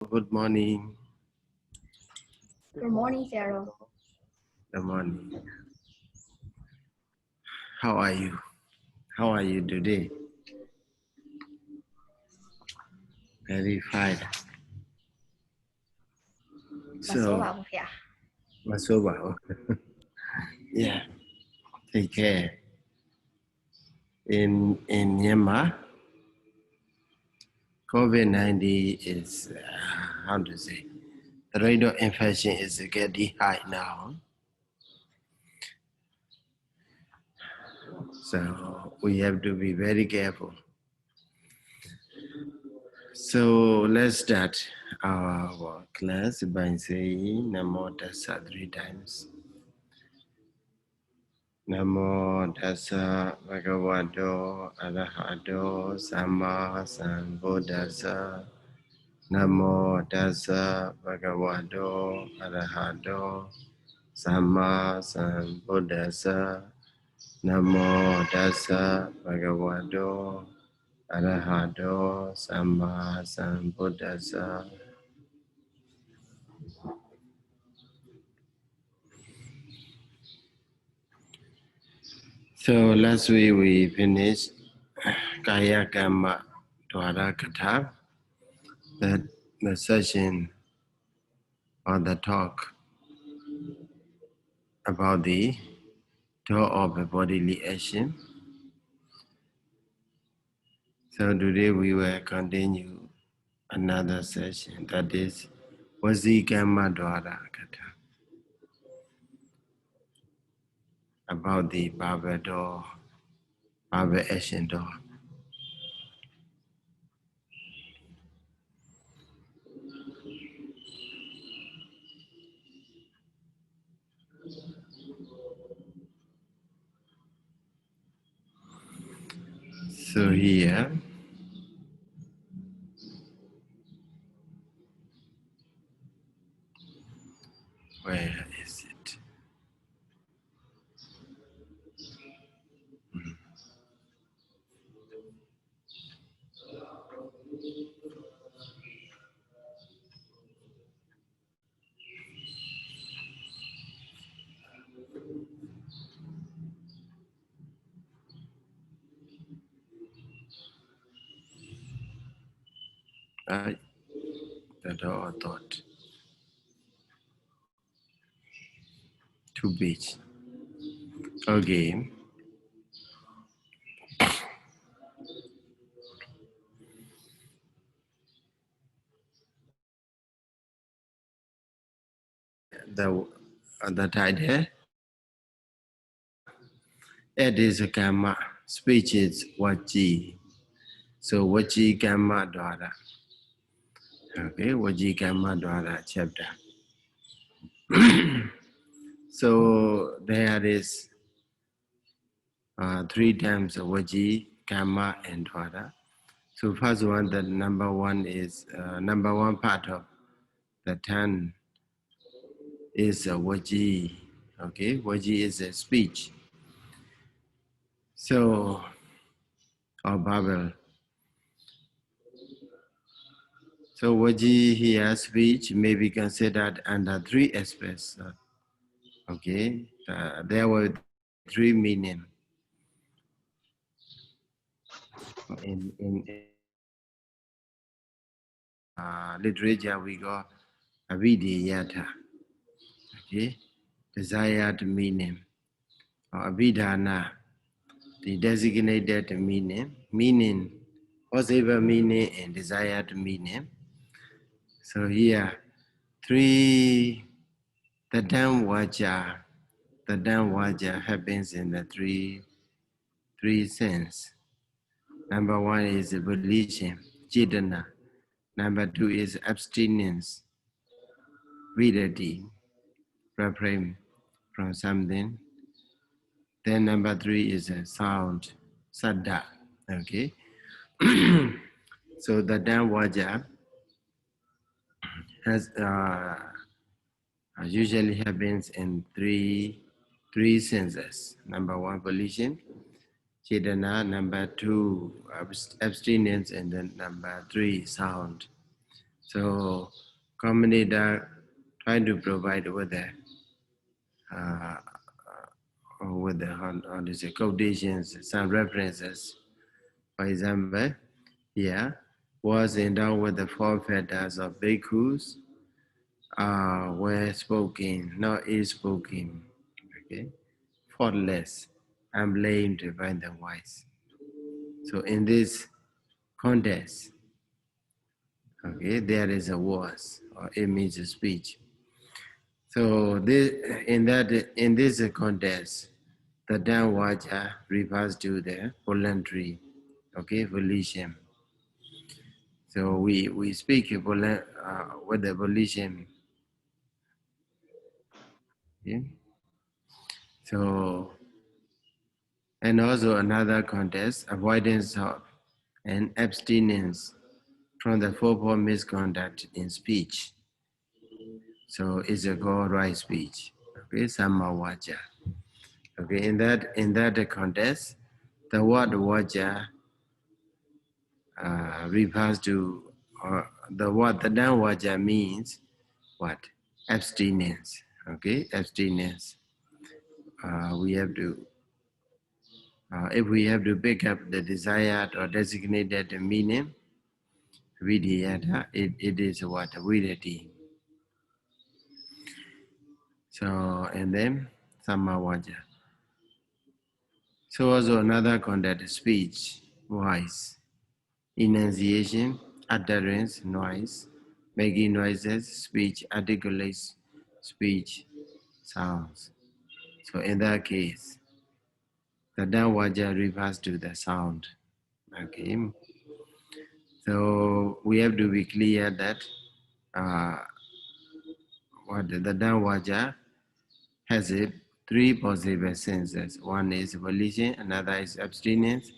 Good morning. Good morning, Sayadaw. Good morning. How are you? How are you today? Very fine. So, Masoba. Yeah. Take care. In Myanmar, COVID-19 is how to say the rate of infection is getting high now. So we have to be very careful. So let's start our class by saying Namo Tassa 3 times. Namo Tassa Bhagavato Arahato Samma Sambuddhassa. Namo Tassa Bhagavato Arahato Samma Sambuddhassa. Namo Tassa Bhagavato Arahato Samma Sambuddhassa. So last week we finished Kaya Kamma Dwara Katha, that the session or the talk about the door of a bodily action. So today we will continue another session, that is Vazi Kamma Dwara Katha, about the Bhava door, Bhava action door. So here, where is it? The door thought. 2 page. Okay. The title, it is a Kamma, speech is Vaji. So Vaji Kamma Dwara. Okay, Vaji Kamma Dwara chapter. So there is 3 times Vaji, Kamma and Dwara. So first one, the number one is, number one part of the 10 is Vaji. Okay, Vaji is a speech. So, or Babel. So Vaji here, speech, may be considered under 3 aspects. Okay, there were 3 meanings. In literature, we got avidiyata, okay, desired meaning, or abhidhana, the designated meaning, possible meaning, and desired meaning. So here, 3, the Dhammasaṅgaṇī happens in the three sense. Number 1 is volition, cetana. Number 2 is abstinence, vidati, refrain from something. Then number 3 is a sound, saddha. Okay. So the Dhammasaṅgaṇī has usually happens in three senses. Number 1, volition, cetana. Number 2, abstinence, and then number 3, sound. So commentator trying to provide with the how to say quotations, some references. For example, here was endowed with the four fetters of bhikkhus were spoken, not is spoken. Okay, faultless, unblamed by the wise. So in this context, okay, there is a was or image speech. So this, in this context, the down vaja refers to the voluntary, okay, volition. So we speak with the volition. Okay? So and also another context, avoidance of and abstinence from the fourfold misconduct in speech. So it's a called right speech. Okay, samma vaja. Okay, in that context, the word vaja refers to the down vaja means what? Abstinence. Okay, abstinence. We have to if we have to pick up the desired or designated meaning, vidiyata, it is what? Vidati. So, and then samavaja. So also another context, speech, voice, enunciation, utterance, noise, making noises, speech, articulates, speech, sounds. So in that case, the downwaja refers to the sound. Okay. So we have to be clear that uh, what the downwaja has three possible senses. One is volition, another is abstinence,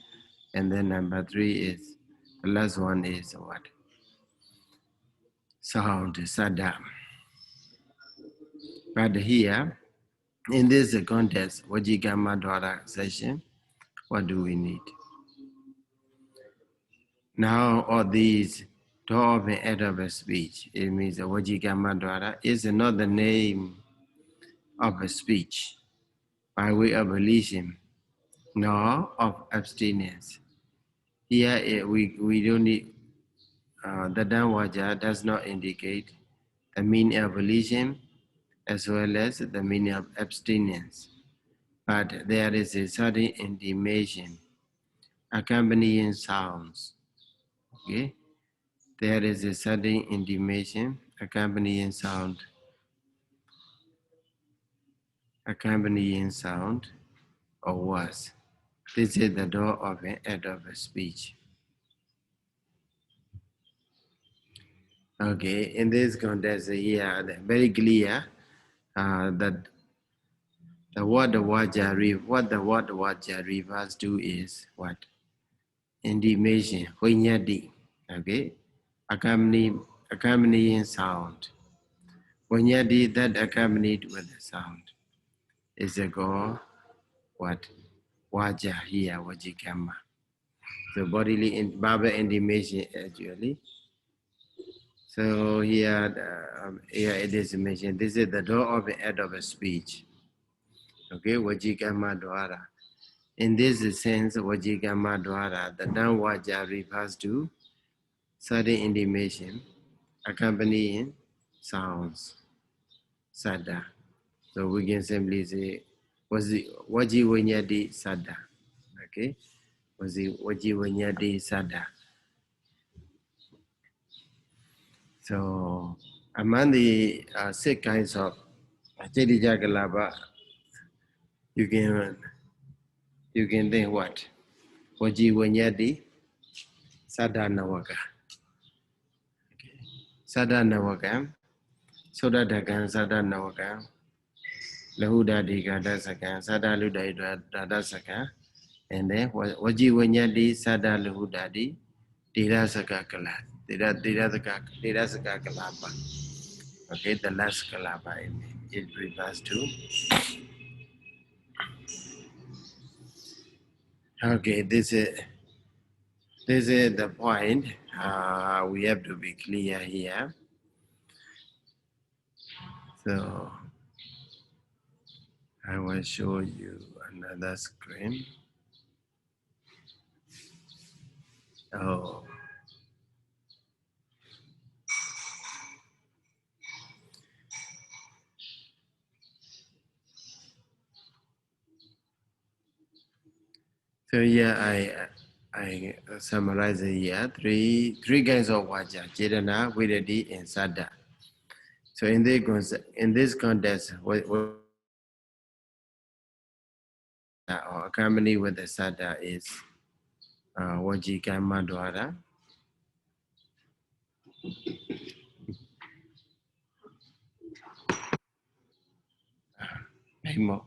and then number three is the last one is what? Sound, sada. But here, in this context, Vajikama Dwara session, what do we need? Now, all these door of an act of a speech, it means the Vajikama Dwara is not the name of a speech by way of volition, nor of abstinence. Here, we don't need, the Dhammaja does not indicate the meaning of volition as well as the meaning of abstinence. But there is a certain intimation accompanying sounds. Okay? There is a certain intimation accompanying sound or words. This is the door of an act of a speech. Okay, in this context here, very clear that what the word vaja refers to is what? Intimation, vinyati. Okay, accompanying sound. Vinyati that accompanied with the sound is a called what? Vaja here, vajikama. So bodily verbal intimation actually. So here it is mentioned. This is the door of the act of a speech. Okay, vajikama dwara. In this sense, vajikama dwara, the noun vaja refers to certain intimation accompanying sounds, sada. So we can simply say vaji vanyati sada. Okay, vaji vanyati sada. So among the six kinds of Chedijakalapa, you can think what? Vaji vanyati sada nawaka. Sada nawaka, soda dagan sada nawaka, lahuda digada saka, sada ludai dada saka, and then vaji vanyati sada lahudadi, dida saka kalat, dida saka kalapa. Okay, the last kalapa it refers to. Okay, this is the point. we have to be clear here. So I will show you another screen. Oh. So here I summarize it here. Three kinds of vaja: Chetana, Vidati, and Saddha. So in this context, what or accompanied with the Saddha is Vaji Karma Dwara. More.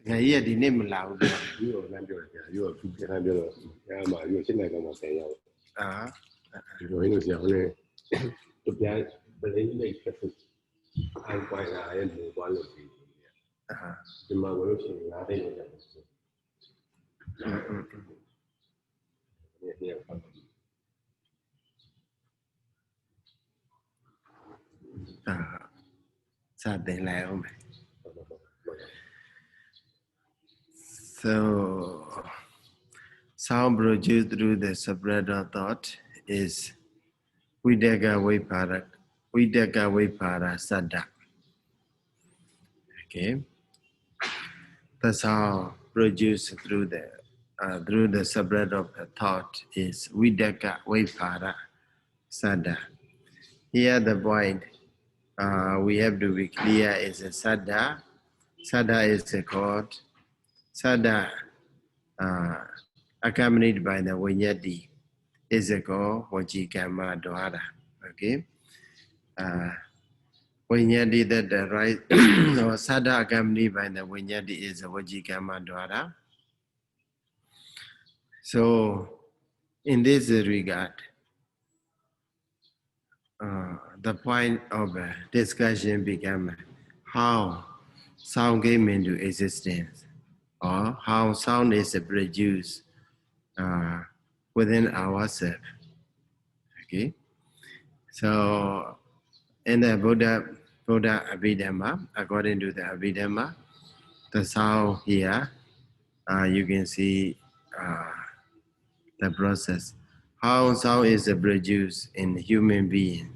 Yeah, yeah, the name loud. Something like that. So, sound produced through the spread of thought is Vidaka Vipara Saddha. Okay, the sound produced through the spread of the thought is Vidaka Vipara Saddha. Here the point we have to be clear is a Saddha. Saddha is a called Saddha accompanied by the Vinyati is a called Vajikama Dwara. Okay. Vinyati that the right or Saddha accompanied by the Vinyati is a Vajikama Dwara. So in this regard, the point of discussion became how sound came into existence, or how sound is produced within ourselves. Okay, so in the Buddha Abhidhamma, according to the Abhidhamma, the sound here you can see the process how sound is produced in human beings.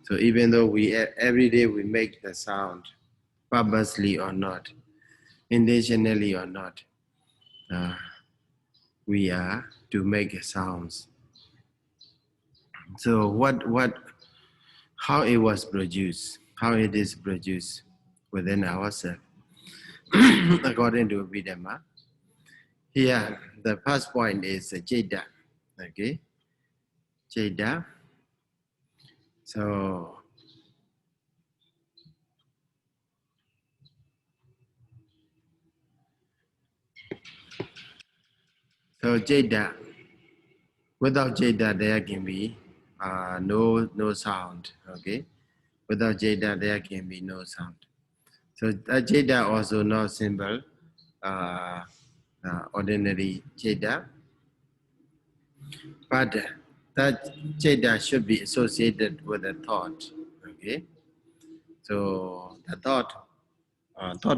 So even though we every day we make the sound, purposely or not, intentionally or not, we are to make sounds. So how it was produced, how it is produced within ourselves, according to Vidhamma. Here, the first point is Jeda. Okay, Jeda. So Jeda. Without Jeda, there can be no sound. Okay, without Jeda, there can be no sound. So Jeda also not simple, ordinary Jeda, but that Jeda should be associated with a thought. Okay, so the thought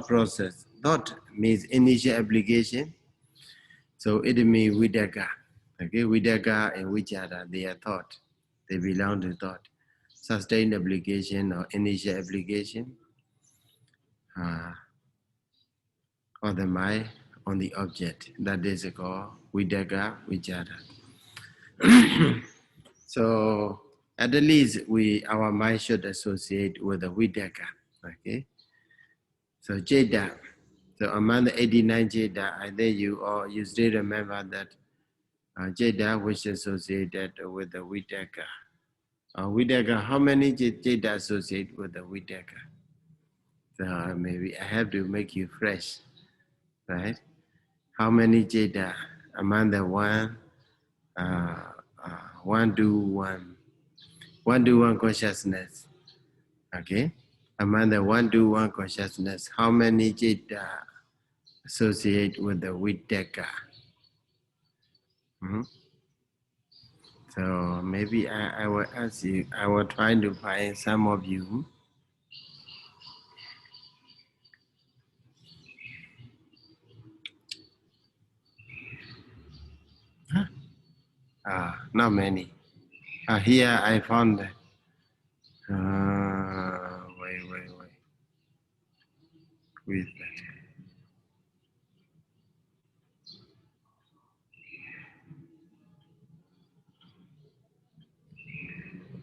process. Thought means initial application. So it means Vidaka. Okay, Vidaka and Vichara, they are thought. They belong to thought. Sustained application or initial application of the mind on the object. That is called Vidaka Vichara. So at the least our mind should associate with the Vidaka. Okay. So Jeda. So among the 89 Jeda, I think you still remember that Jeda which is associated with the Vidaka. Vidaka, how many Jeda associate with the Vidaka? So maybe I have to make you fresh, right? How many Jeda among the one to one consciousness? Okay, among the 1-to-1 consciousness, how many citta associate with the Vitaka? So maybe I will ask you, I will try to find some of you. Not many. Here I found, wait. Who is that?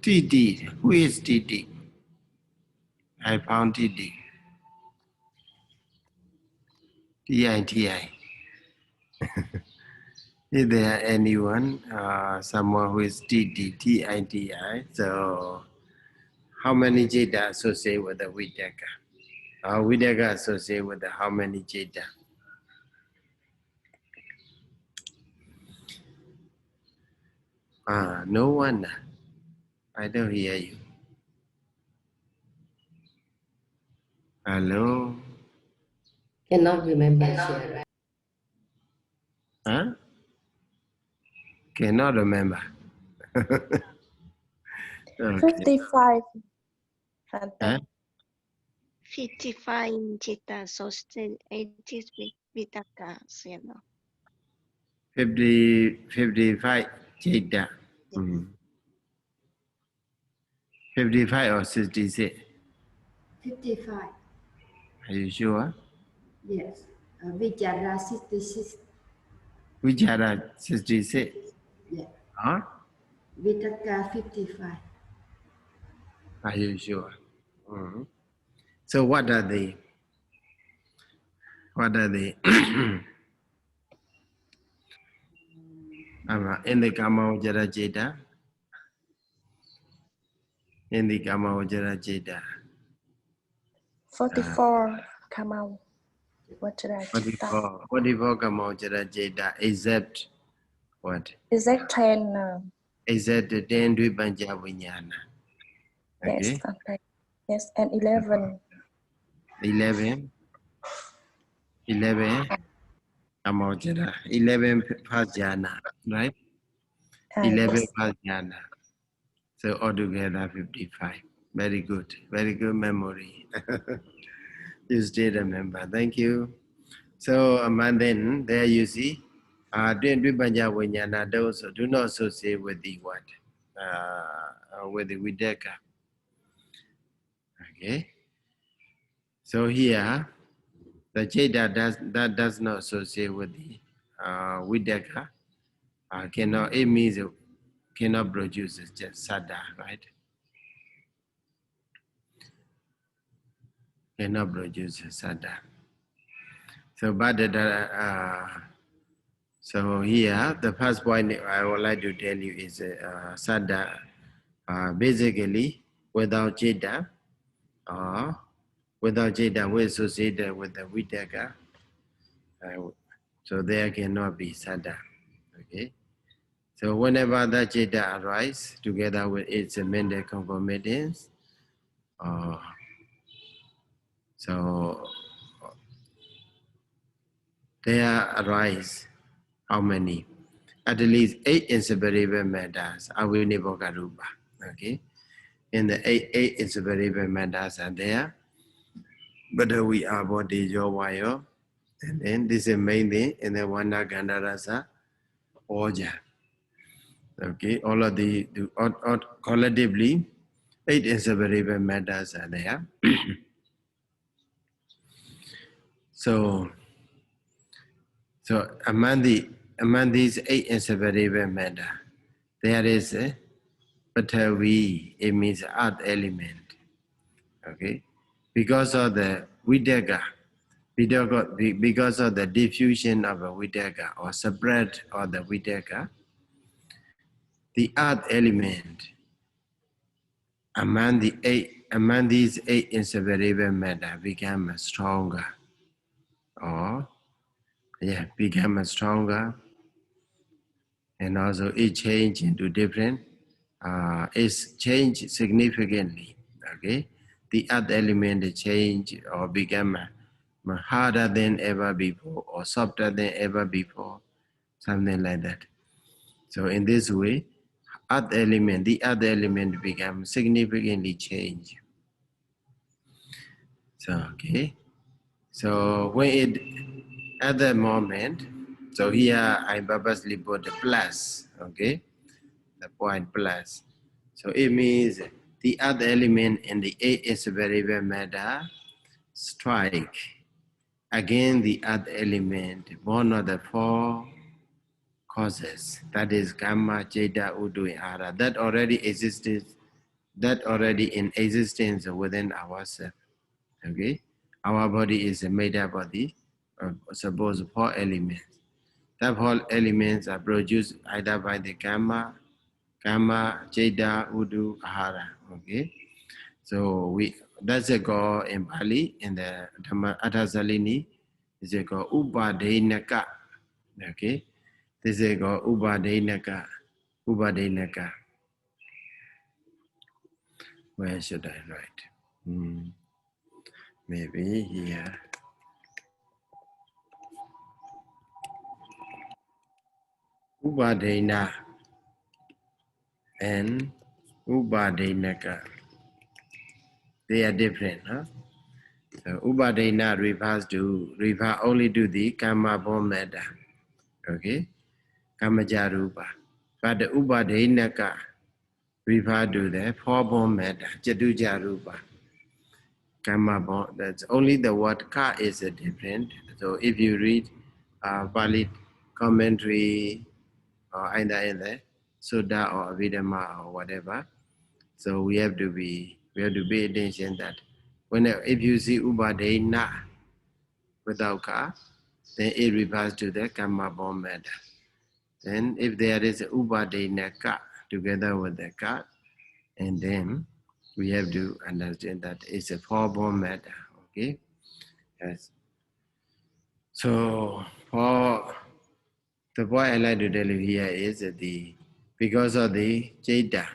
TD. Who is TD? I found TD. TITI. Is there anyone, someone who is TD, TITI? So, how many Jeta associate with the Vitaka? Vitaka associate with the how many Jeta? No one. I don't hear you. Hello? Cannot remember, sir. Huh? Cannot remember. Okay. 55. Huh? 55 Jeta associated with Vitaka, Sayadaw. 55 Jeta. 55 or 66? 55. Are you sure? Yes. Vichara 66. Vichara 66? Yeah. Huh? Vitaka 55. Are you sure? So what are they? What are they? In the Kamavajara Jeta? In the Kamavajara Jeta? 44. Kamau. Vajrajita. 44 Kamavajara Jeta, except what? Is that 10? Except the 10 Dvipanja Vijnana. Yes, Okay? okay. Yes, and 11. 11 Kamavajara. 11 Pajana, right? 11 Yes. Pajana. So altogether 55. Very good. Very good memory. You still remember. Thank you. So and then there you see, Dvipanja Vijnana those do not associate with the what? With the Vidaka. Okay. So here, the Jeda does not associate with the Vidaka. It means it cannot produce just Sada, right? Cannot produce Sada. So, but so here, the first point I would like to tell you is Sada, basically without Jeda, we associated with the Vidaka, so there cannot be Sada. Okay. So whenever that Jeda arises together with its mental concomitants, so there arise how many? At least 8 inseparable matters, Avinivoka Rupa. Okay? In the eight inseparable matters are there, but we are body Jovayo, and then this is main thing, and then Vana Gandarasa, Oja. Okay, all of the collectively, 8 inseparable matters are there. So among these 8 inseparable matter, there is a Patavi, it means earth element. Okay, because of the Vidaka, because of the diffusion of a Vidaka or spread of the Vidaka, the earth element among these 8 inseparable matter become stronger, become stronger, and also it change into different. It's changed significantly. Okay, the earth element change or become harder than ever before or softer than ever before, something like that. So in this way, the earth element becomes significantly changed. So okay. So when it at the moment, so here I purposely put the plus, okay, the point plus. So it means the other element in the is variable matter strike again the other element, one of the four causes, that is Kamma, Jeta, Udu, and Ara, that already existed, that already in existence within ourselves. Okay, our body is made up of the suppose four elements. That four elements are produced either by the Kamma, Jeta, Udu, Ahara. Okay, so that's a go in Pali in the Dhammasaṅgaṇī. Is a go Upadeinaka. Okay, this is called Upadeinaka. Upadeinaka. Where should I write? Maybe here. Upadeina and Upadeinaka. They are different, huh? So Upadeina refers only to the Kama born matter. Okay? Kamajarupa. But the Upadeinaka refer to the four born matter, Jatujarupa. Kama born, that's only the word ka is different. So if you read Pali commentary or either in the Sutta or Abhidhamma or whatever, so we have to pay attention that whenever if you see Upadena without ka, then it refers to the Kama born matter. Then if there is Upadena ka together with the ka, and then we have to understand that it's a four-born matter. Okay. Yes. So for the point I like to tell you here is that because of the Jeta,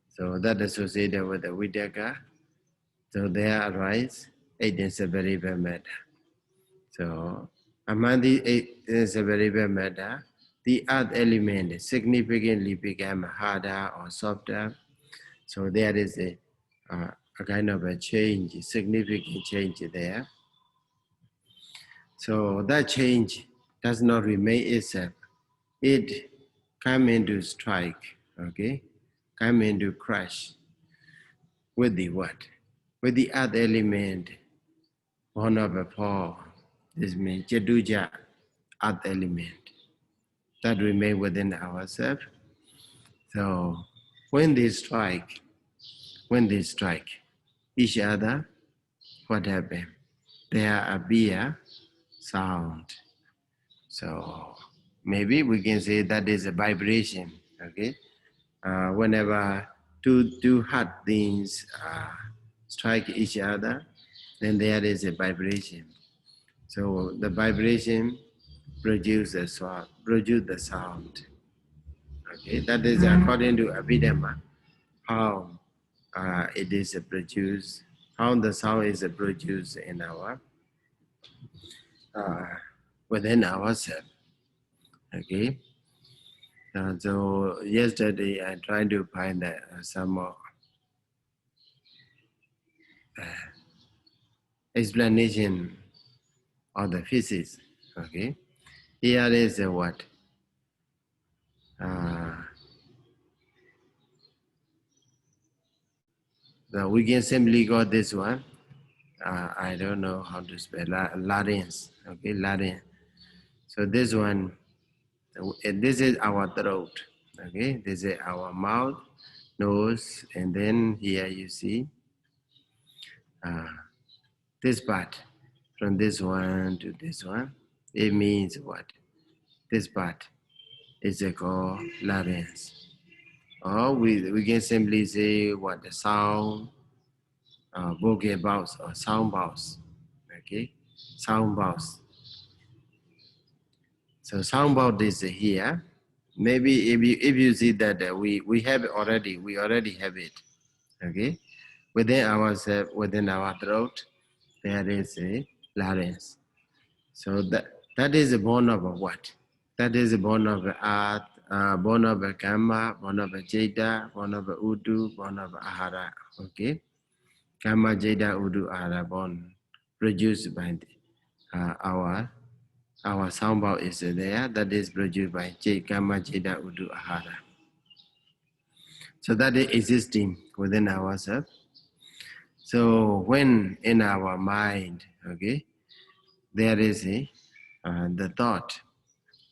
so that associated with the Vidaka, so there arise eight inseparable matter. So among the eight inseparable matter, the earth element significantly became harder or softer. So there is a kind of a change, significant change there. So that change does not remain itself. It come into strike, okay? Come into crash with the what? With the other element, one of the four. This means Jaduja, other element that remain within ourselves. So when they strike each other, what happens? There appear sound. So maybe we can say that is a vibration. Okay, whenever two hard things strike each other, then there is a vibration. So the vibration produces the sound. Okay, that is according to Abhidhamma how it is produced, how the sound is produced in our within ourselves. Okay. So yesterday I tried to find some explanation of the physics. Okay. Here is what? So we can simply got this one. I don't know how to spell larynx. Okay, larynx. So this one, this is our throat. Okay, this is our mouth, nose, and then here you see this part. From this one to this one, it means what? This part is called larynx. Or we can simply say what the sound, vocal box or sound box. Okay, sound box. So sound box is here. Maybe if you see that we already have it. Okay, within ourselves, within our throat, there is a larynx. So that is a born of a what? That is a born of a earth, born of a Kamma, born of a Jeta, born of a Udu, born of a Ahara. Okay? Kamma, Jeta, Udu, Ahara, born, produced by our sound bowl is there. That is produced by Kamma, Jeta, Udu, Ahara. So that is existing within ourselves. So when in our mind, okay, there is the thought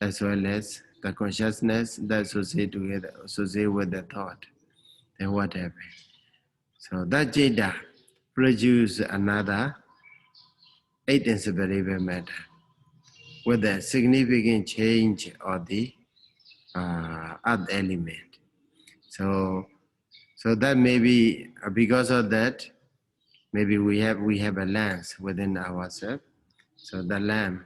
as well as the consciousness that associate with the thought, then what happens? So that Jeta produce another 8 inseparable matter with a significant change of the earth element. So that maybe because of that, maybe we have a lens within ourselves. So the lamp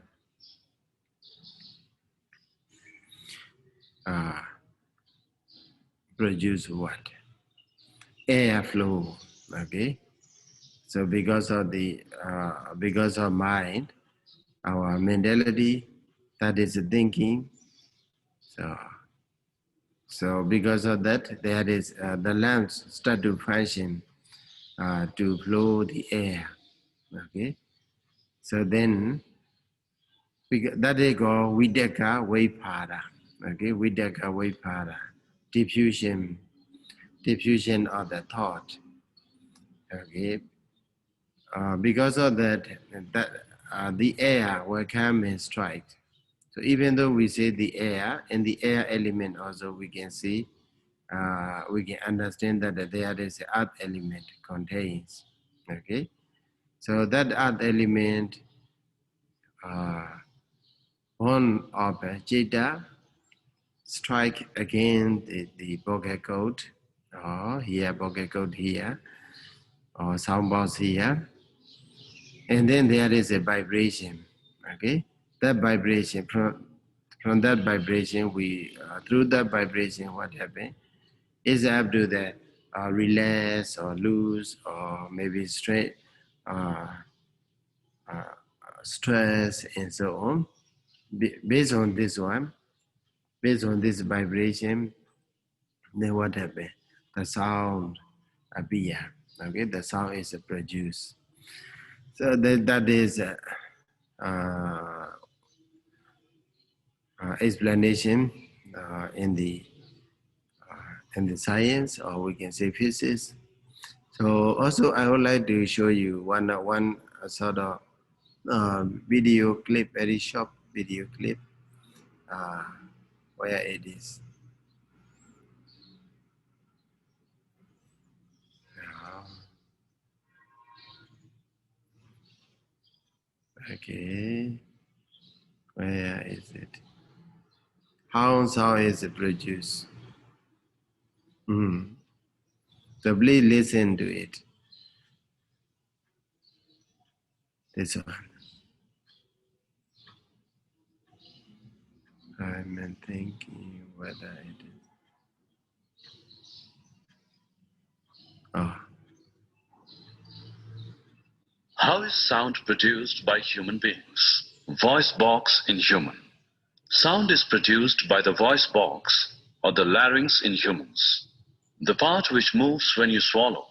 produce what? Air flow. Okay. So because of mind, our mentality, that is thinking. So because of that, there is the lamps start to function to flow the air. Okay. So then that is called Vidaka Vaipada. Okay, Vidaka Vaipada. Diffusion of the thought. Okay. Because of that the air will come and strike. So even though we say the air, and the air element also we can see, we can understand that there is an earth element contains. Okay. So that earth element born of Jeta strike again the pocket code, or here pocket code here, or sound box here, and then there is a vibration. Okay, that vibration from that vibration we through that vibration what happens is up to the relax or loose or maybe straight stress and so on. Based on this one, based on this vibration, then what happens? The sound appear. Okay, the sound is produced. So that is explanation in the science, or we can say physics. So also I would like to show you one sort of video clip, very short video clip, where it is. Okay, where is it? How sound is produced? So please listen to it. This one. I'm thinking whether it is. Oh. How is sound produced by human beings? Voice box in human. Sound is produced by the voice box or the larynx in humans. The part which moves when you swallow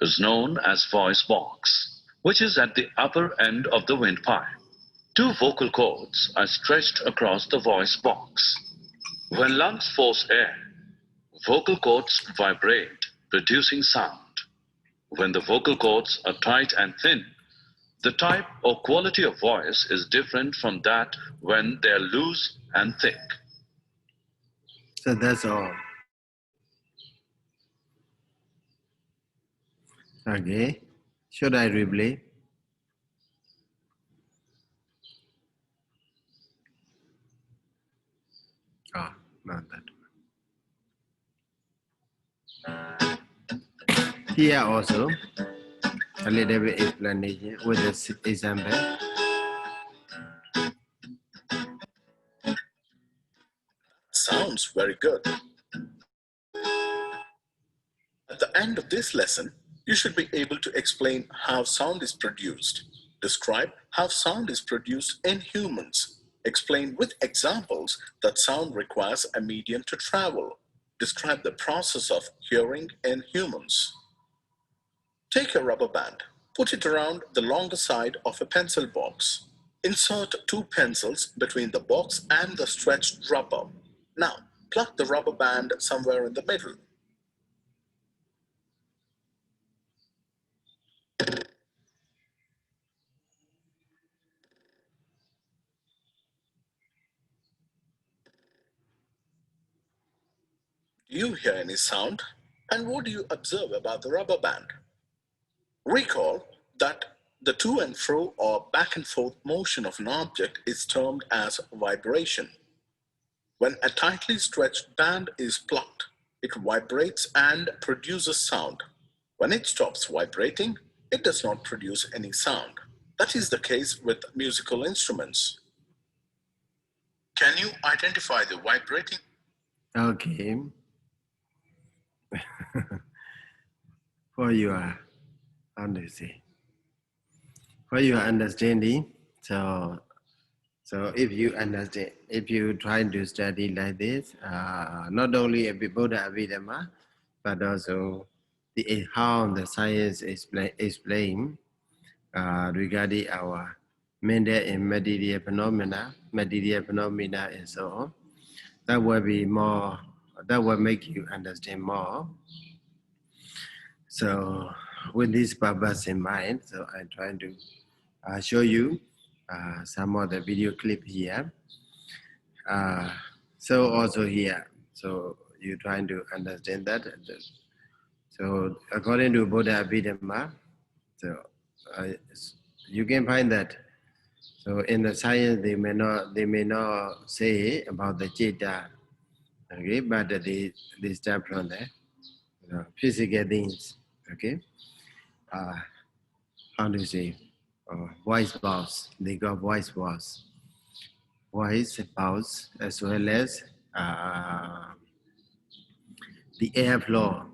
is known as voice box, which is at the upper end of the windpipe. Two vocal cords are stretched across the voice box. When lungs force air, vocal cords vibrate, producing sound. When the vocal cords are tight and thin, the type or quality of voice is different from that when they are loose and thick. So that's all. Okay. Should I replay? Ah, not that one. Here also, a little bit explanation with this example. Sounds very good. At the end of this lesson, You should be able to explain how sound is produced. Describe how sound is produced in humans. Explain with examples that sound requires a medium to travel. Describe the process of hearing in humans. Take a rubber band. Put it around the longer side of a pencil box. Insert two pencils between the box and the stretched rubber. Now, plug the rubber band somewhere in the middle. Do you hear any sound? And what do you observe about the rubber band? Recall that the to and fro or back and forth motion of an object is termed as vibration. When a tightly stretched band is plucked, it vibrates and produces sound. When it stops vibrating, it does not produce any sound. That is the case with musical instruments. Can you identify the vibrating? Okay. For your, how do you say? For your understanding, so if you understand, if you try to study like this, not only a Buddha Abhidhamma, but also how the science explain regarding our mental and material phenomena, and so on. That will be more. That will make you understand more. So, with this purpose in mind, so I'm trying to show you some of the video clip here. So also here, so you're trying to understand that. So according to Buddha Abhidhamma, so you can find that. So in the science, they may not say about the Chitta, okay, but they start from the physical things, okay. How do you say? Voice box. They got voice box. Voice box as well as the airflow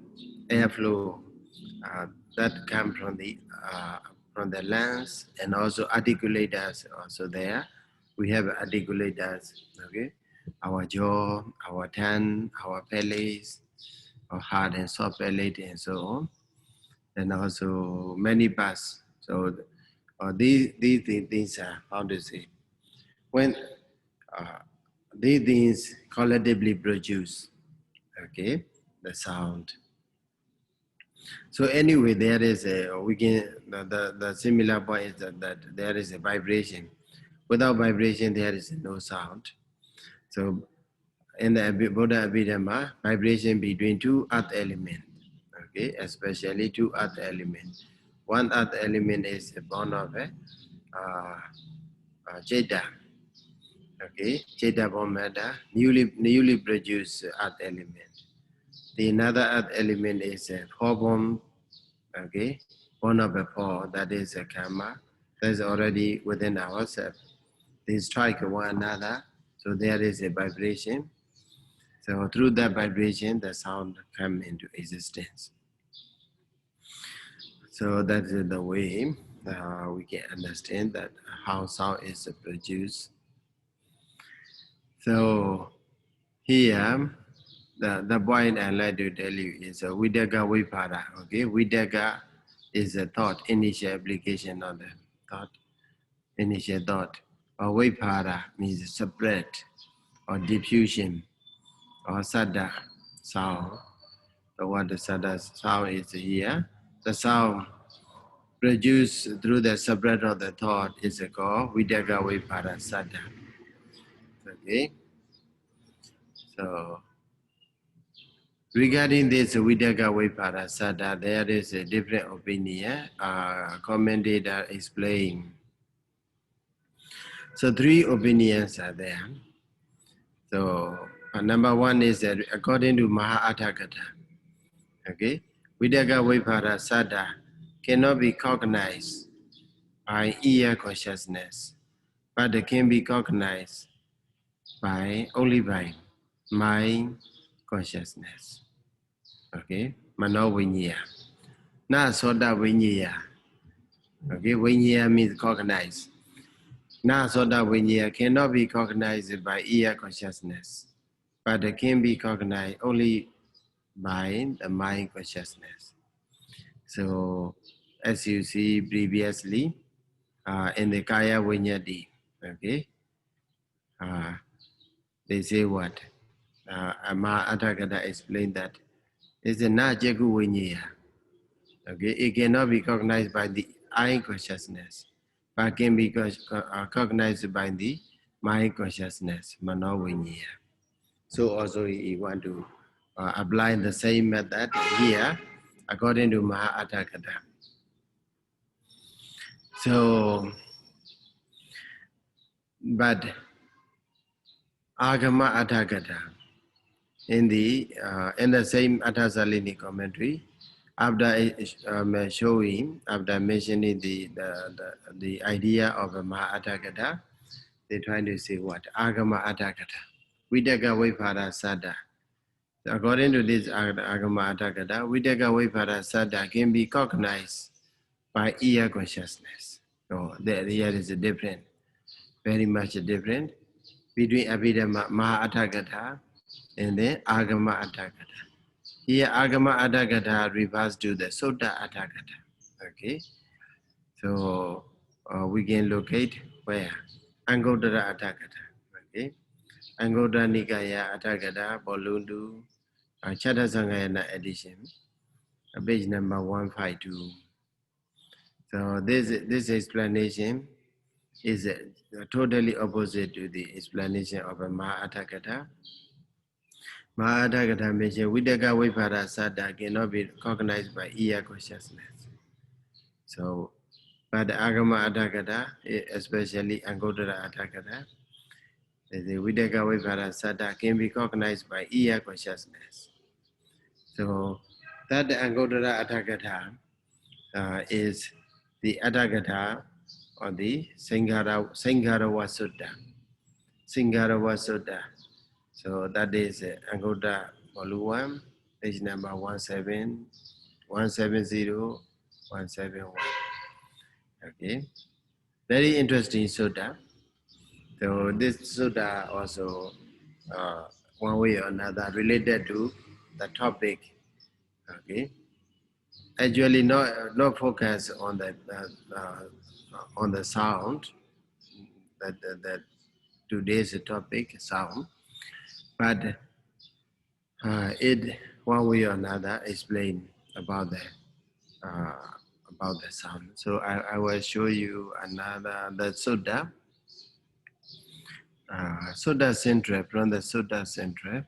that come from the lungs, and also articulators also there. We have articulators, okay, our jaw, our tongue, our palate, our hard and soft palate, and so on, and also many parts. So these things are, how to say, when these things collectively produce, okay, the sound. So anyway, there is a, we can, the similar point is that there is a vibration. Without vibration, there is no sound. So in the Buddha Abhidhamma, vibration between two earth elements, okay, especially two earth elements. One earth element is born of a Jeta, okay, Jeta born matter, newly produced earth element. The another earth element is a four-born, okay, born of a four, that is a karma, that's already within ourselves. They strike one another, so there is a vibration. So through that vibration, the sound come into existence. So that is the way we can understand that how sound is produced. So here, the point I'd like to tell you is Vidaga Vipada. Okay, Vidaga is a thought, initial application of the thought, initial thought. Or Vipada means spread or diffusion or sada sound. So what the sada sound is here? The sound produced through the spread of the thought is called Vidaga Vipada sada. Okay, so regarding this Vidaga Vipada sada, there is a different opinion. Commentator explain. So three opinions are there. So number one is that according to Mahatthakatha, okay, Vidaga Vipada sada cannot be cognized by ear consciousness, but it can be cognized by only by mind consciousness. Okay, Manovinya. Na soda vinyaya. Okay, vinyaya means cognize. Na soda vinyaya cannot be cognized by ear consciousness, but it can be cognized only by the mind consciousness. So, as you see previously, in the Kaya Vinyadi, okay, they say what? Ama Atagata explained that it's a Najagu Vinyaya. Okay, it cannot be cognized by the eye consciousness, but can be cognized by the mind consciousness, Mano Vinyaya. So also you want to apply the same method here according to Mahatagata. So, but Agama Atagata in the same Atasalini commentary, after after mentioning the idea of a Mahatagata, they trying to say what? Agama Atagata. Vidaka Vipara Sada. According to this Agama Atagata, Vidaka Vipara Sada can be cognized by ear consciousness. So there is a difference, very much different between Abhidhamma Mahatagata and the Agama Atagata. Here Agama Atagata refers to the Sutta Atagata. Okay, so we can locate where Angodara Atagata. Okay, Angodara Nikaya Atagata Bolundu Chadasaṅgaṇā edition, page number 152. So this explanation is totally opposite to the explanation of a Mahatagata. Mahatagata mentioned Vidaka Vipara Sada cannot be cognized by ear consciousness. So, but Agama Atagata, especially Angodara Atagata, the Vidaka Vipara Sada can be cognized by ear consciousness. So, that Angodara Atagata is the Atagata or the Saṅgaṛava Sutta. Saṅgaṛava Sutta. So that is Angoda Volume 1, page number 170, 171. Okay. Very interesting sutta. So this sutta also one way or another related to the topic. Okay. Actually not focus on the sound that today's topic sound, but it one way or another explain about the sound. So I will show you the sutta. Sutta Central, from the Sutta Central.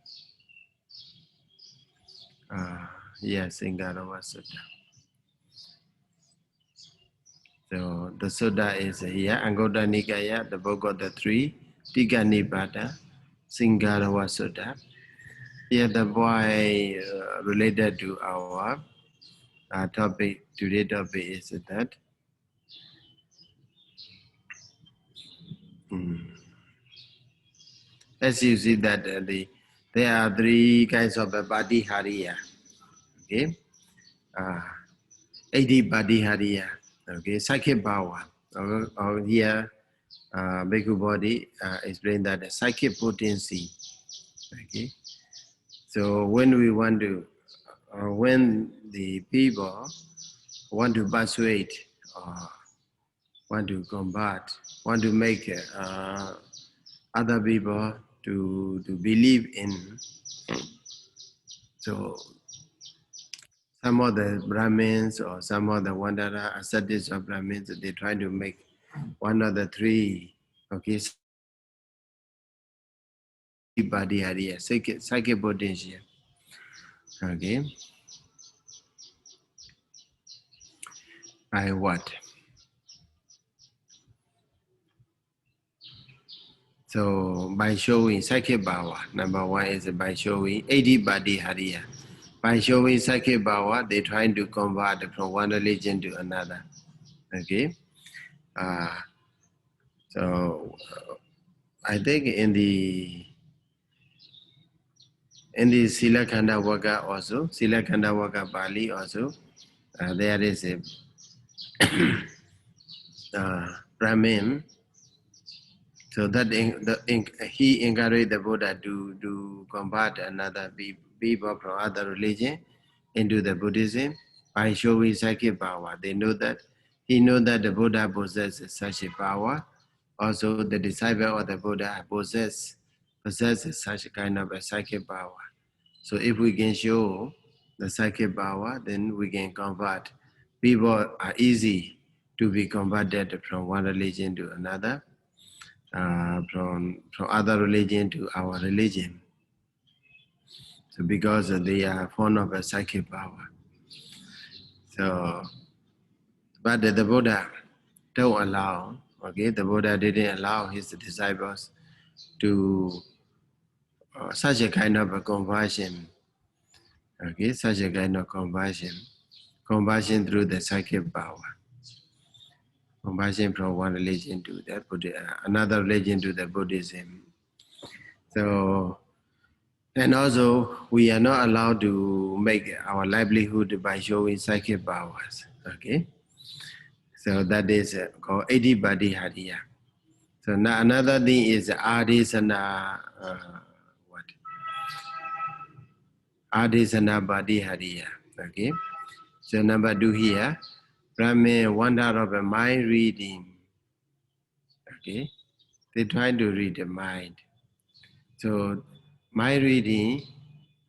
Yes, Saṅgaṛava Sutta. So the sutta is here, Angoda Nikaya, the book of the three, Tika Nibbāda, Saṅgaṛava Sutta. Here the boy related to our topic, today's topic is that as you see that there are three kinds of Patihariya. Okay, 80 Patihariya. Okay, psychic power. Or here, Bhikkhu Bodhi explained that the psychic potency. Okay, so when we want to, when the people want to persuade or want to combat, want to make other people to believe in, so some of the Brahmins or some of the Wandara ascetics of Brahmins, they try to make one of the three, okay, Patihariya, psychic potential. Okay, by what? So by showing psychic power, number one is by showing 80 Patihariya. By showing psychic power, they trying to convert from one religion to another. Okay, so I think in the Sila Kandamukha also, Sila Kandamukha Bali also, there is a Brahmin. So that he encouraged the Buddha to convert another people from other religion into the Buddhism by showing psychic power. They know that he knew that the Buddha possesses such a power. Also, the disciple of the Buddha possesses such a kind of a psychic power. So if we can show the psychic power, then we can convert. People are easy to be converted from one religion to another. From other religion to our religion. So because they are fond of a psychic power. So, but the Buddha don't allow, okay, the Buddha didn't allow his disciples to such a kind of a conversion, okay, such a kind of conversion through the psychic power. Conversion from one religion to the another religion to the Buddhism. So, and also, we are not allowed to make our livelihood by showing psychic powers. Okay, so that is called Adipati Hariya. So now another thing is Adisana. What? Adisana Badi Hariya. Okay, so number 2 here, Brahmin wonder of a mind reading. Okay, they try to read the mind. So mind reading.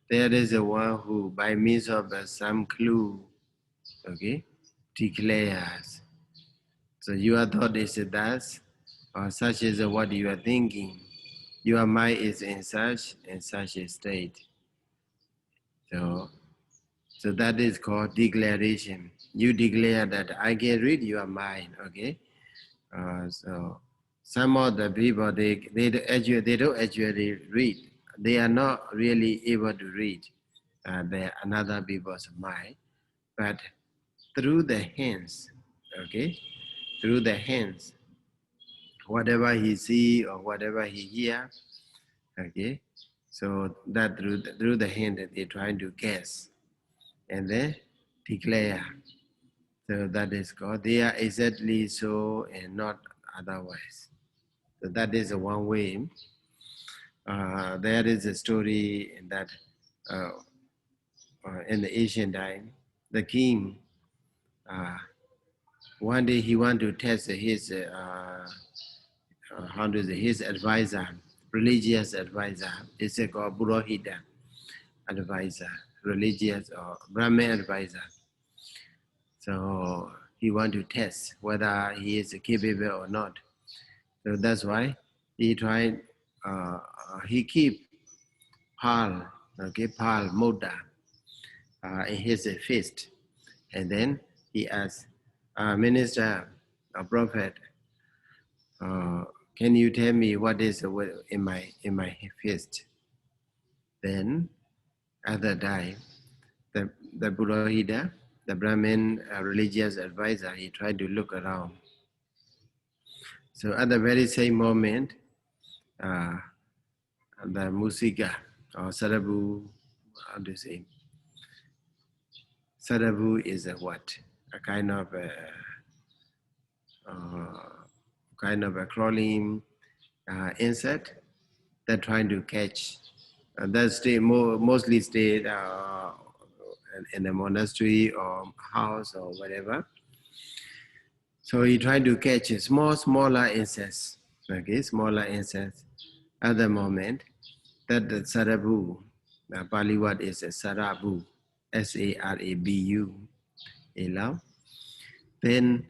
There is a one who, by means of some clue, okay, declares. So your thought is thus, or such is what you are thinking. Your mind is in such and such a state. So that is called declaration. You declare that I can read your mind, okay? So some of the people, they don't actually read. They are not really able to read another people's mind, but through the hands, okay, through the hands, whatever he see or whatever he hear, okay, so that through the hand that they're trying to guess and then declare. So that is called, they are exactly so and not otherwise. So that is one way. There is a story that in the ancient time, the king, one day he wanted to test his his advisor, religious advisor. It's called Purohita advisor, religious or Brahmin advisor. So he wanted to test whether he is capable or not. So that's why he tried. He keep pal, okay, pal moda in his fist, and then he asked, "Minister, a prophet, can you tell me what is in my fist?" Then at that time, the Purohita, the Brahmin religious advisor, he tried to look around. So at the very same moment, the Musika or Sarabu, how to say, Sarabu is a what? A kind of a crawling insect that trying to catch. That mostly stayed in a monastery or house or whatever. So he tried to catch smaller insects, okay, smaller insects. At the moment, that the Sarabu, the Pali word is a Sarabu, Sarabu, then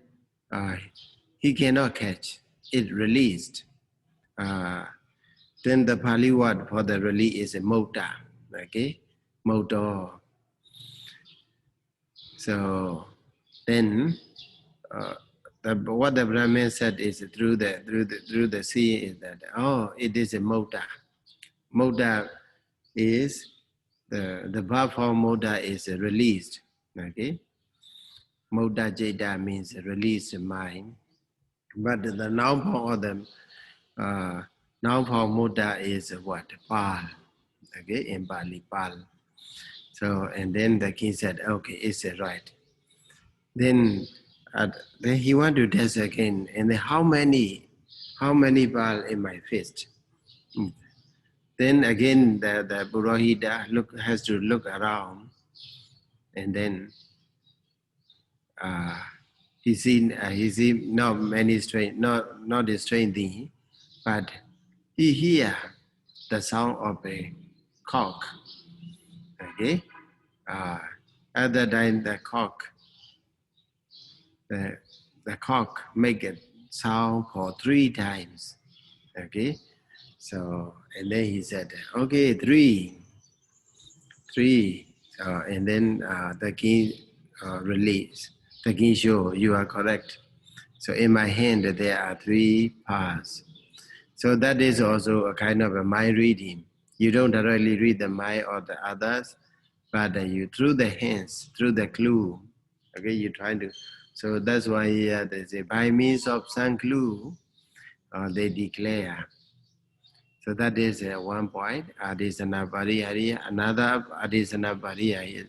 he cannot catch. It released. Then the Pali word for the release is a mota, okay, motor. So then what the Brahmin said is through the sea is that it is a mota. Mota is the verb for mota is released. Okay, mota jeta means released mind, but the noun form of the noun form mota is what? Pal. Okay, in Pali pal. So and then the king said, okay, it's right. Then, then he want to test again. And then how many ball in my fist? Then again, the Purohita has to look around, and then he see not many strange, not a strange thing, but he hear the sound of a cock. Okay, at that time the cock make a sound for 3 times. Okay, so and then he said, okay, three. And then the king release. The king show you are correct. So in my hand there are 3 parts. So that is also a kind of a mind reading. You don't directly read the mind of the others, but you through the hands, through the clue. Okay, you trying to. So that's why they say by means of some clue, they declare. So that is one point. Adisana Parihariya. Another Adisana Parihariya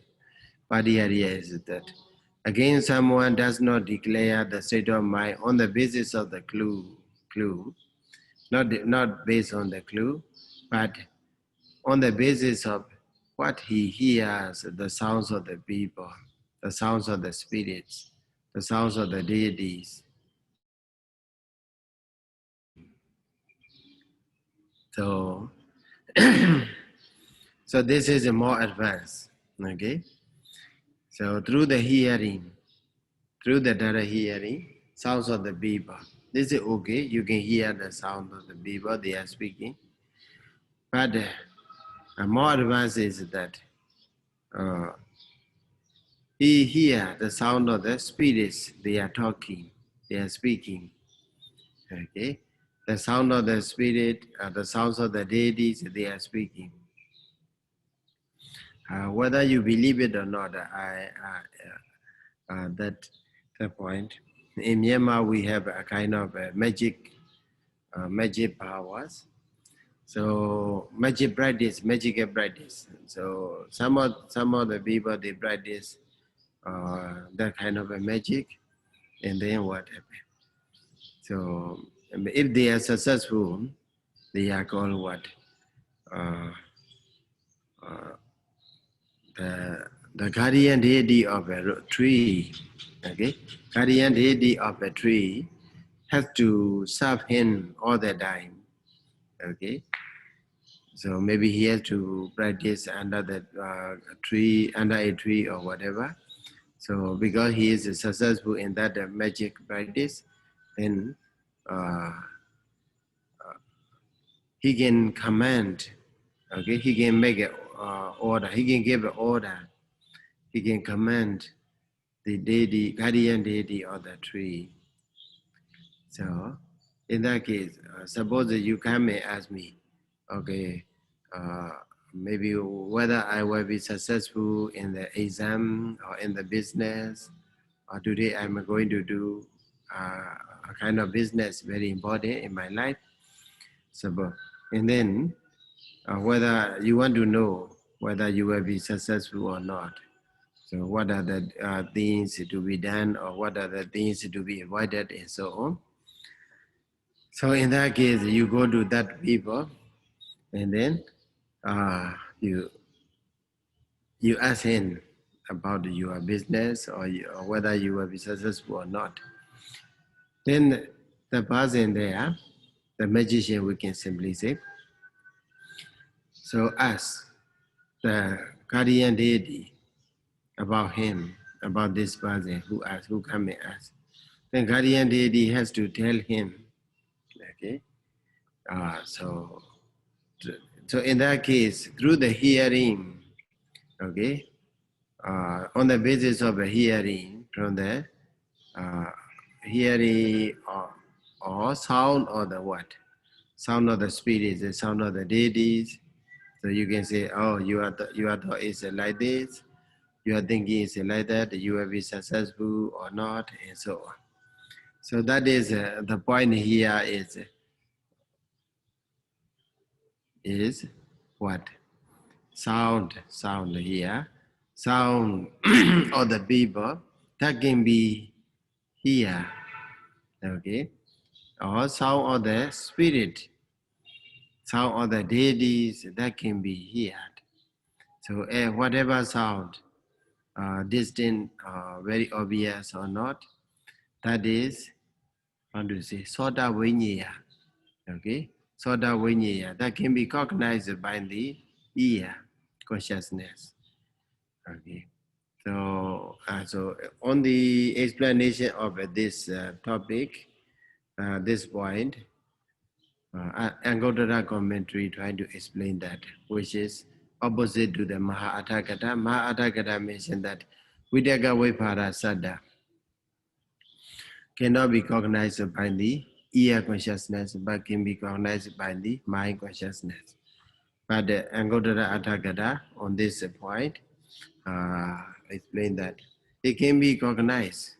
is that again someone does not declare the state of mind on the basis of the clue, not based on the clue, but on the basis of what he hears, the sounds of the people, the sounds of the spirits, the sounds of the deities. So, so this is a more advanced, okay? So through the hearing, through the direct hearing, sounds of the people. This is okay, you can hear the sound of the people, they are speaking. But more advanced is that he hear the sound of the spirits, they are talking, they are speaking. Okay? The sound of the spirit, the sounds of the deities, they are speaking. Whether you believe it or not, that's the point. In Myanmar, we have a kind of magic powers. So magical practice. So some of the people they practice that kind of a magic, and then what happens? So if they are successful, they are called what? Uh, the guardian deity of a tree. Okay, guardian deity of a tree has to serve him all the time. Okay, so maybe he has to practice under the tree, under a tree or whatever. So because he is successful in that magic practice, then he can command. Okay, he can make an order. He can give an order. He can command the deity, guardian deity of the tree. So, in that case, suppose you come and ask me, okay, maybe whether I will be successful in the exam or in the business, or today I'm going to do a kind of business very important in my life. So, and then whether you want to know whether you will be successful or not. So what are the things to be done or what are the things to be avoided and so on. So in that case, you go to that people and then you ask him about your business or whether you will be successful or not. Then the person there, the magician, we can simply say, so ask the guardian deity about him, about this person who come and ask. The guardian deity has to tell him, okay? So in that case, through the hearing, okay, on the basis of a hearing, from the hearing or sound or the what? Sound of the spirits, the sound of the deities. So you can say, oh, your thought is like this, your thinking is like that, you will be successful or not, and so on. So that is the point here is what? Sound here. Sound of the people, that can be here, okay, or sound of the spirit, sound of the deities, that can be heard. So whatever sound, distant, very obvious or not, that is, how to say, Soda Vinyaya, okay, Soda Vinyaya, that can be cognized by the ear consciousness, okay. So, so on the explanation of this topic, this point, Angottara commentary trying to explain that, which is opposite to the Maha-Atthakata. Maha-Atthakata mentioned that Vidaka Vipara Saddha cannot be cognized by the ear consciousness, but can be cognized by the mind consciousness. But Angottara Atthakata on this point explain that it can be cognized.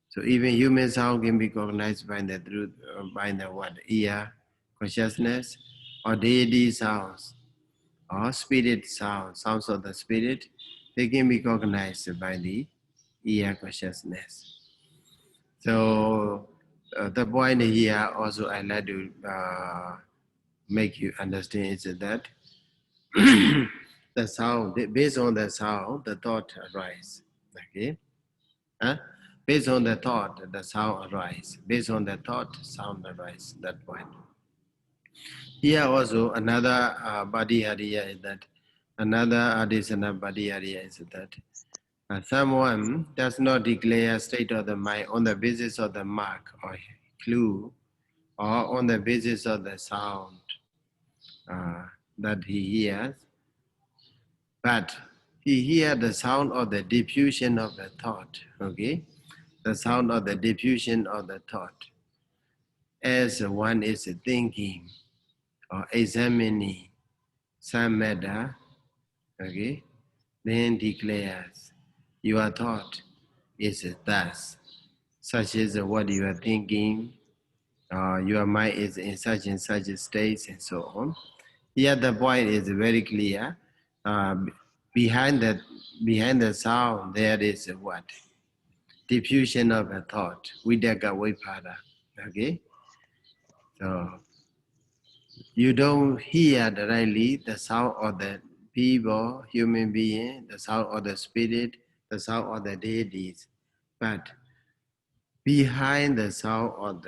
So even human sound can be cognized by the truth, by the what, ear consciousness, or deity sounds, or spirit sounds, sounds of the spirit. They can be cognized by the ear consciousness. So the point here also I like to make you understand is that the sound, based on the sound, the thought arise. Okay. Based on the thought, the sound arise. Based on the thought, sound arise. That point. Here also another body area is that another additional body area is that someone does not declare state of the mind on the basis of the mark or clue or on the basis of the sound that he hears, but he hears the sound of the diffusion of the thought. Okay. The sound of the diffusion of the thought. As one is thinking or examining some matter, okay, then declares, your thought is thus, such as what you are thinking, your mind is in such and such states and so on. Here the point is very clear. Behind the sound there is what? Diffusion of a thought, vidaka vipada. Okay? So you don't hear directly the sound of the people, human being, the sound of the spirit, the sound of the deities. But behind the sound of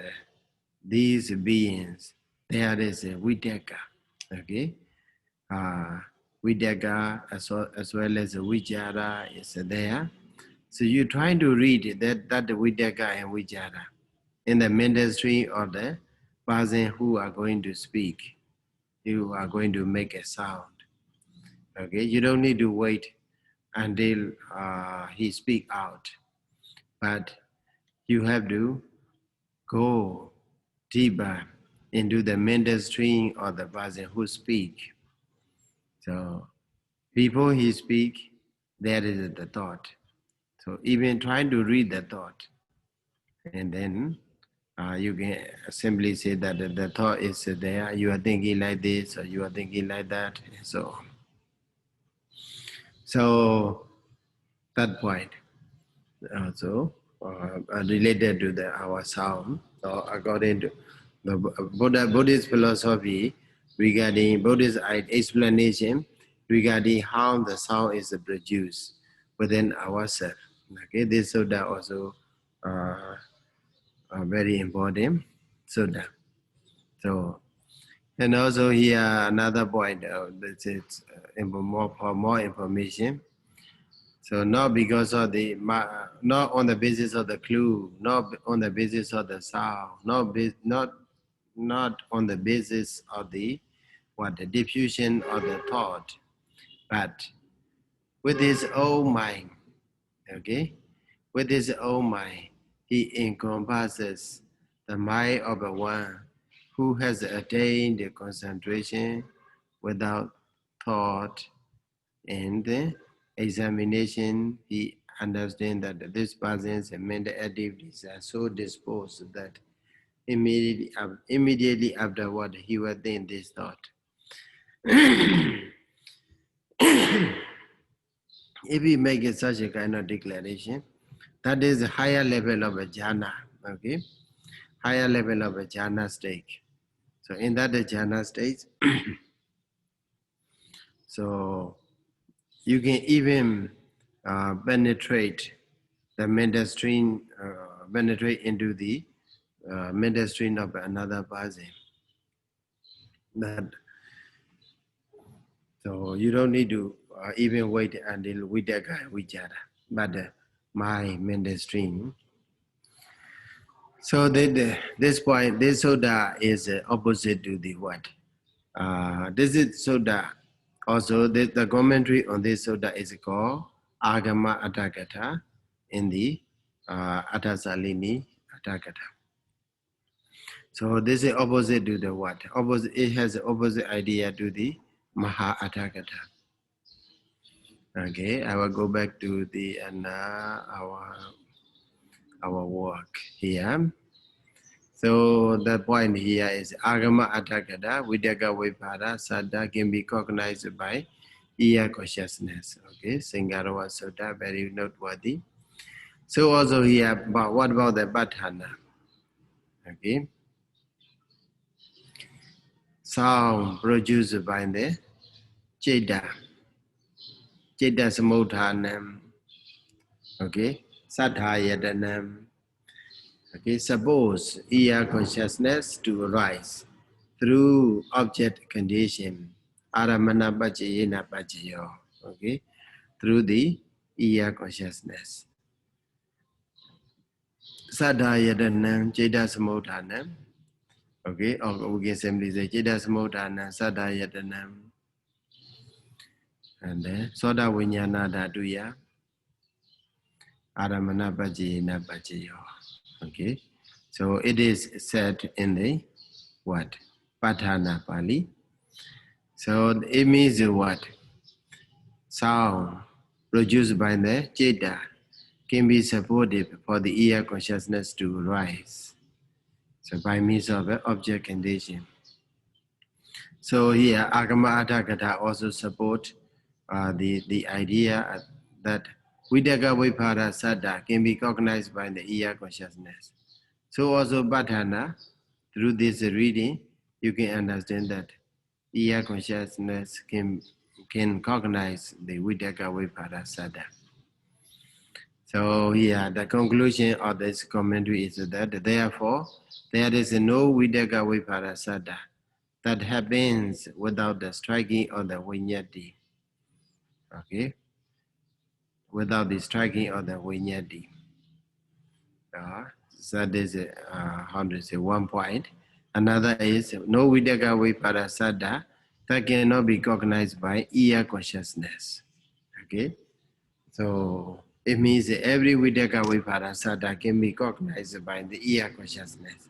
these beings, there is a vidaka. Okay? Vidaka as well as Vijara is there. So you're trying to read that Vidaka and Vijara in the ministry of the person who are going to speak. You are going to make a sound. Okay, you don't need to wait until he speak out, but you have to go deeper into the mental stream of the person who speak. So before he speak, there is the thought. So even trying to read the thought, and then you can simply say that the thought is there, you are thinking like this, or you are thinking like that, and so on. So that point also related to our sound, or according to the Buddhist philosophy regarding Buddhist explanation regarding how the sound is produced within ourselves. Okay, this Sutta also very important Sutta. So, and also here another point that is for more information. So not because of not on the basis of the clue, not on the basis of the sound, not on the basis of the diffusion of the thought, but with his own mind. Okay, with his own mind, he encompasses the mind of one who has attained the concentration without thought and the examination. He understands that this person's mental activities are so disposed that immediately afterward he will think this thought. If we make such a kind of declaration, That is a higher level of a jhana, okay? Higher level of a jhana state. So in that jhana state, so you can even penetrate the mental stream, penetrate into the mental stream of another person. That, so you don't need to even wait until Vidaka Vijara, but my mental stream. So this point, this soda is opposite to the what? This is soda. Also, the commentary on this soda is called Agama Atagata in the Atasalini Atagata. So this is opposite to the what? Opposite. It has the opposite idea to the Maha Atagata. Okay, I will go back to the our work here. So the point here is Agama Atagata, Vidyaga Vipada, Sada can be cognized by ear consciousness. Okay, Singarawa Sutta, very noteworthy. So also here, but what about the Bhatana? Okay, sound produced by the Cheda Samudhanam. Okay, Sadhayadanam. Okay, suppose ear consciousness to arise through object condition, aramana pachayena pachayo, okay, through the ear consciousness. Sadhayadanam, Cheda Samudhanam, okay, or we can simply say Cheda Samudhanam, Sadhayadanam, and then Soda Vinyana Dhatuya, aramana pachayena pachayo, okay. So it is said in the what? Patana Pali. So it means what? Sound produced by the Cheda can be supportive for the ear consciousness to rise. So by means of an object condition. So here Agama Atagata also support the idea that Vidyaga Vipada Sada can be cognized by the ear consciousness. So also Bhatana, through this reading, you can understand that ear consciousness can cognize the Vidyaga Vipada Sada. So here the conclusion of this commentary is that therefore there is no Vidyaga Vipada Sada that happens without the striking of the Vinyati. Okay? Without the striking of the Vinyati. So that is how to say one point. Another is no Vidyaga Vipada Sada that cannot be cognized by ear consciousness. Okay? So it means that every Vidyaga Vipada Sada can be cognized by the ear consciousness.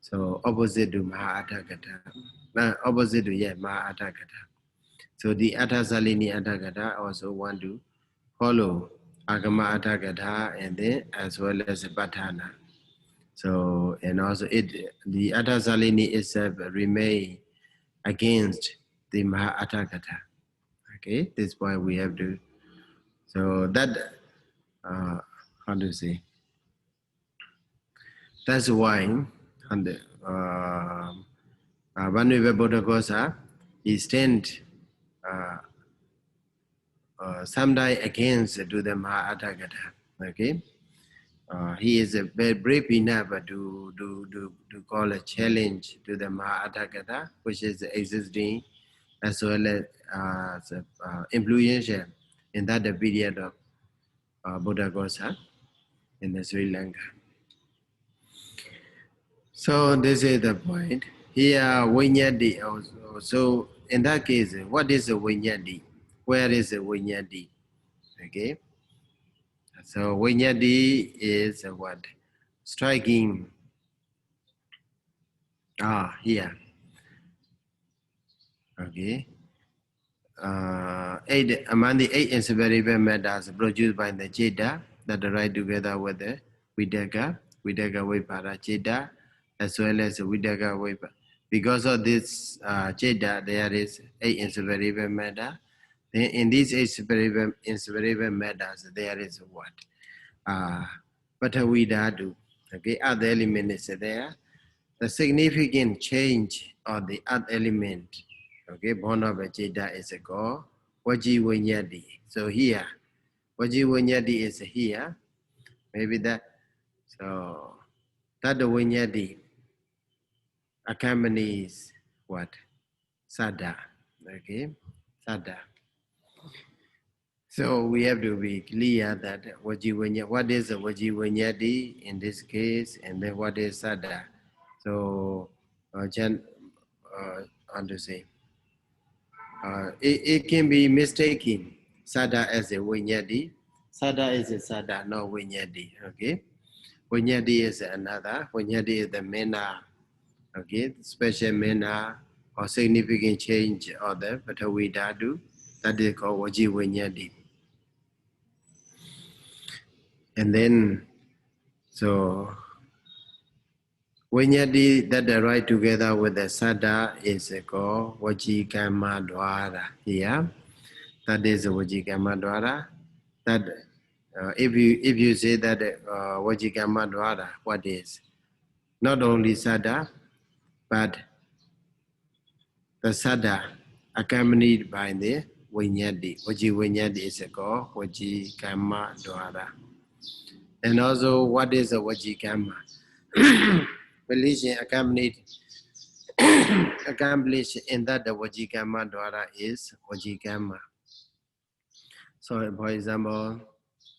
So opposite to Maha Atagata. Opposite to Maha Atagata. So the Atasalini Atagata also want to follow Agama Atagata and then as well as Bhatana. So and also the Atasalini itself remain against the Maha Atagata. Okay, this why we have to. So that how to say? That's why and Vanviva Bodhagosa he stand sometimes against to the Maha Atagata. Okay. He is very brave enough to call a challenge to the Maha Atagata, which is existing as well as influential in that period of Bodhagosa in the Sri Lanka. So this is the point. Here Vinyadi also. So in that case, what is a Vinyadi? Where is a Vinyadi? Okay. So Vinyadi is what? Striking. Here. Okay. Among the 8 inseparable matters produced by the Cheda that arise together with the Vidyaga Vipada Cheda, as well as Vidyaga Vipada. Because of this Cheda, there is 8 inseparable matter. Then in these 8 inseparable matters, there is what? Patavi Dhatu. Okay, earth element is there. The significant change of the earth element, okay, born of a Jeda is a called Waji Winyadi. So here, Waji Winyadi is here. Maybe that. So that the Winyadi accompanies what? Sada. Okay, Sada. So we have to be clear that what is a Waji Winyadi in this case, and then what is Sada. So, how to say? It can be mistaken Sada as a Winyadi. Sada is a Sada, not Winyadi. Okay, Winyadi is another. Winyadi is the mena. Okay, special mena or significant change of the Patavi Dhatu. That is called Waji Winyadi. And then, so Winyadi that are right together with the Sada is called Waji Kama Dwara. Here, that is Waji Kama Dwara. That if you say that Waji Kama Dwara, what is? Not only Sada, but the Sada accompanied by the Winyadi. Waji Winyadi is called Waji Kama Dwara. And also, what is a Waji Kama? Religion accomplished in that the Vajikama Dwara is Vajikama. So for example,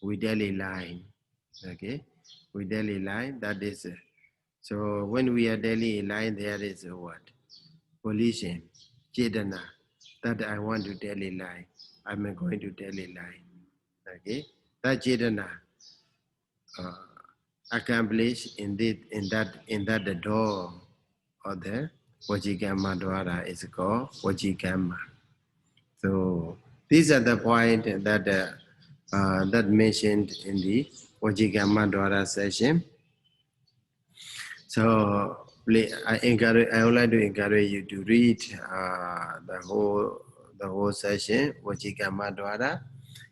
we daily line. Okay? We daily line, that is so when we are daily line, there is a what? Volition, Chedana, that I want to daily line. I'm going to daily line. Okay? That Chedana accomplished in that the door of the Vajikama Dwara is called Vajikama. So these are the points that that mentioned in the Vajikama Dwara session. So I would like to encourage you to read the whole session, Vajikama Dwara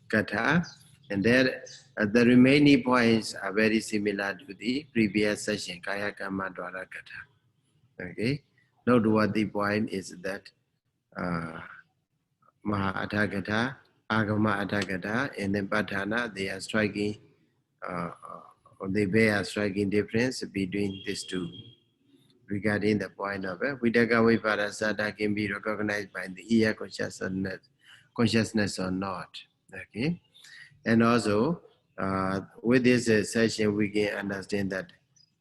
Katha, and there the remaining points are very similar to the previous session, Kaya Kama Dwara Katha. Okay. Noteworthy point is that Maha Atthakatha, Agama Atthakatha, and then Patthana, they are striking, they bear a striking difference between these two regarding the point of Vidaka Viparasada can be recognized by the ear consciousness or not. Okay, and also with this session we can understand that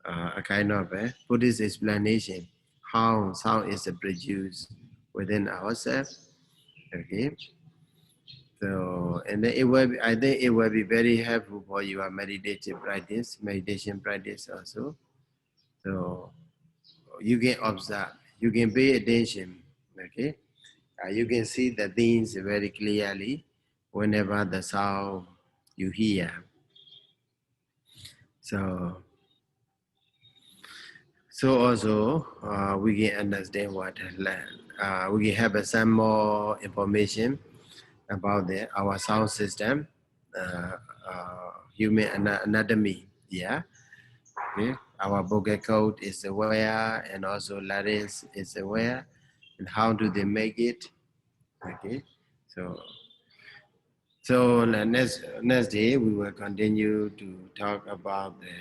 a kind of Buddhist explanation how sound is produced within ourselves. Okay. So, and then I think it will be very helpful for your meditation practice also. So, you can observe, you can pay attention, okay? You can see the things very clearly whenever the sound you hear. So also we can understand what, we can have some more information about our sound system, human anatomy. Yeah, okay. Our vocal cord is aware, and also larynx is aware, and how do they make it? Okay, so the next day we will continue to talk about the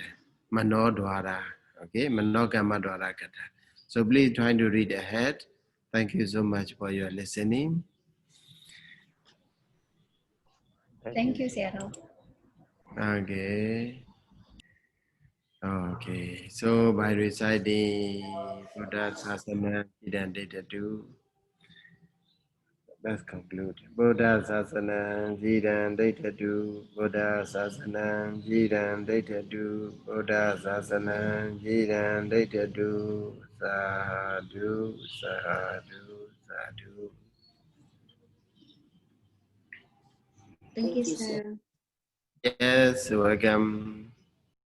Manodwara. Okay, Manogama Dwara Katha. So please try to read ahead. Thank you so much for your listening. Thank you, Sayadaw. Okay. Okay. So by reciting Buddha Sasana Chidan Data 2, let's conclude. Buddha Sasana Chidan Data 2, Buddha Sasana Chidan Data 2, Buddha Sasana Chidan Data 2, Sadhu, Sadhu, Sadhu. Thank you, Sayadaw. Yes, welcome.